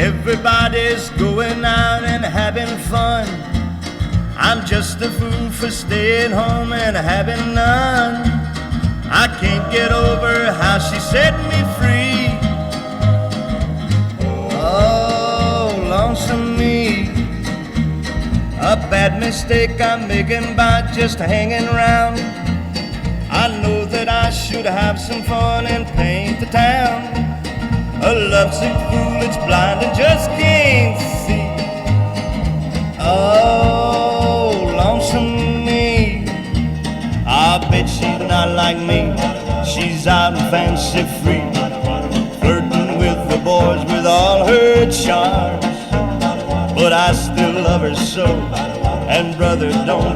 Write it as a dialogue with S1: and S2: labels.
S1: Everybody's going out and having fun. I'm just a fool for staying home and having none. I can't get over how she set me free. Oh, lonesome me. A bad mistake I'm making by just hanging around. I know that I should have some fun and paint the town. A lovesick fool that's blind and just can't see. Oh, lonesome me. I bet she's not like me. She's out and fancy free, flirting with the boys with all her charms. But I still love her so, and brother, don't